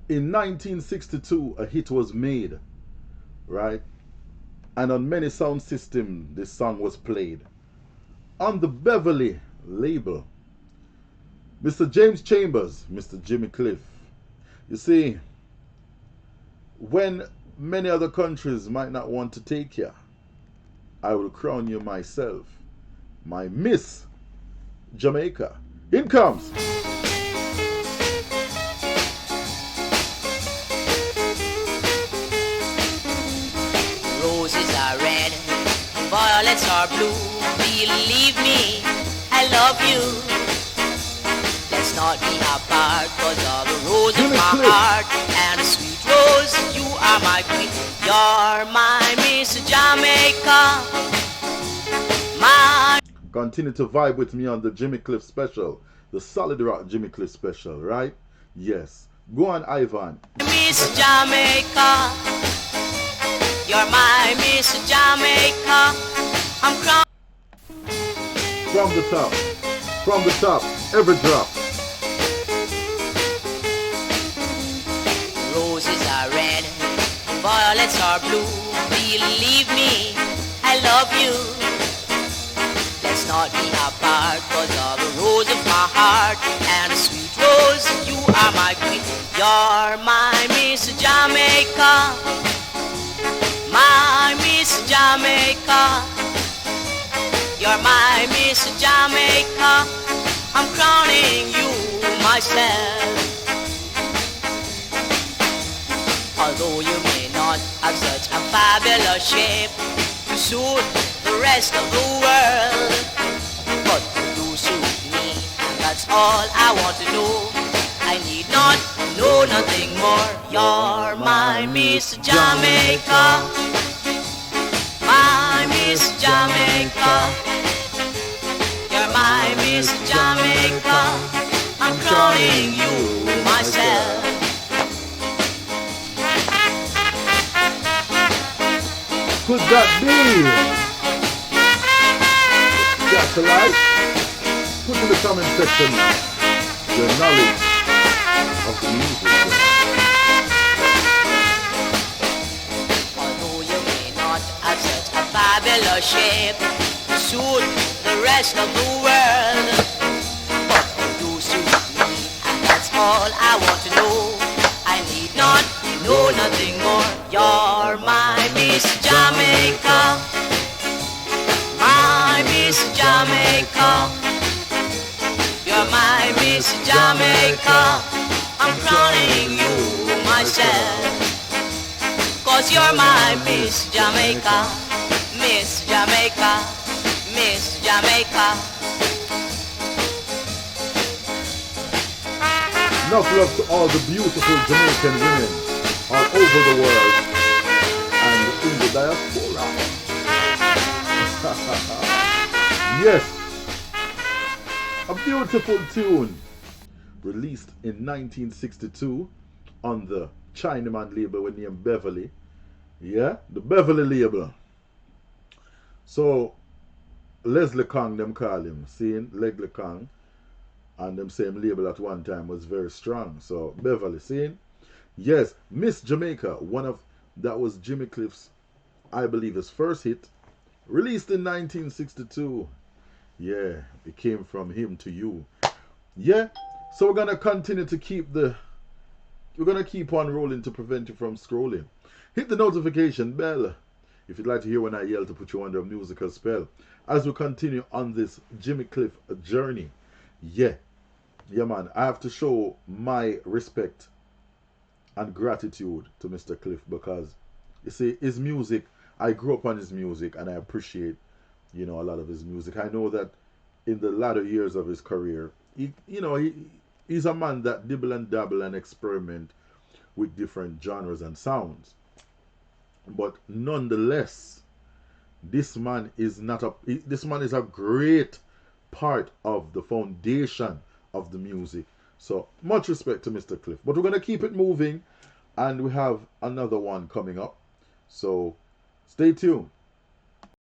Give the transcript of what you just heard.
In 1962, a hit was made, right? And on many sound systems, this song was played. On the Beverly label, Mr. James Chambers, Mr. Jimmy Cliff. You see, when many other countries might not want to take you, I will crown you myself, my Miss Jamaica. In comes. Roses are red, violets are blue. Believe me, I love you. Let's not be apart, cause of the rose of my heart. And a sweet rose, you are my queen. You're my Miss Jamaica. My Continue to vibe with me on the Jimmy Cliff special, the Solid Rock Jimmy Cliff special, right? Yes. Go on, Ivan. Miss Jamaica. You're my Miss Jamaica. I'm crying. From the top, every drop. Roses are red, violets are blue. Believe me, I love you. Let's not be apart, cause of the rose of my heart. And a sweet rose, you are my queen. You're my Miss Jamaica. My Miss Jamaica. You're my Miss Jamaica. I'm crowning you myself. Although you may not have such a fabulous shape to suit the rest of the world, but you suit me, and that's all I want to know. I need not know nothing more. You're my Miss Jamaica. My Miss Jamaica. You're my Miss Jamaica. I'm crowning you myself. Could that be? That's a light. Put in the comment section your knowledge of the music. Although you may not have such a fabulous shape to suit the rest of the world, but you suit me, and that's all I want to know. I need not know nothing more. You're my Miss Jamaica. My Miss Jamaica. You're my Miss Jamaica. I'm crowning you myself. Cause you're my Miss Jamaica. Miss Jamaica. Miss Jamaica. Enough love to all the beautiful Jamaican women all over the world and in the diaspora. Yes, a beautiful tune released in 1962 on the Chinaman label with name Beverly. Yeah, the Beverly label. So Leslie Kong, them call him, seeing Leslie Kong, and them same label at one time was very strong. So Beverly, seeing? Yes, Miss Jamaica, one of that was Jimmy Cliff's, I believe, his first hit, released in 1962. Yeah, it came from him to you. Yeah, so we're gonna continue to we're gonna keep on rolling to prevent you from scrolling. Hit the notification bell if you'd like to hear when I yell to put you under a musical spell as we continue on this Jimmy Cliff journey. Yeah, man, I have to show my respect and gratitude to Mr. Cliff because you see his music, I grew up on his music and I appreciate, a lot of his music. I know that in the latter years of his career, he's a man that dibble and dabble and experiment with different genres and sounds. But nonetheless, this man is a great part of the foundation of the music. So much respect to Mr. Cliff. But we're gonna keep it moving, and we have another one coming up. So stay tuned.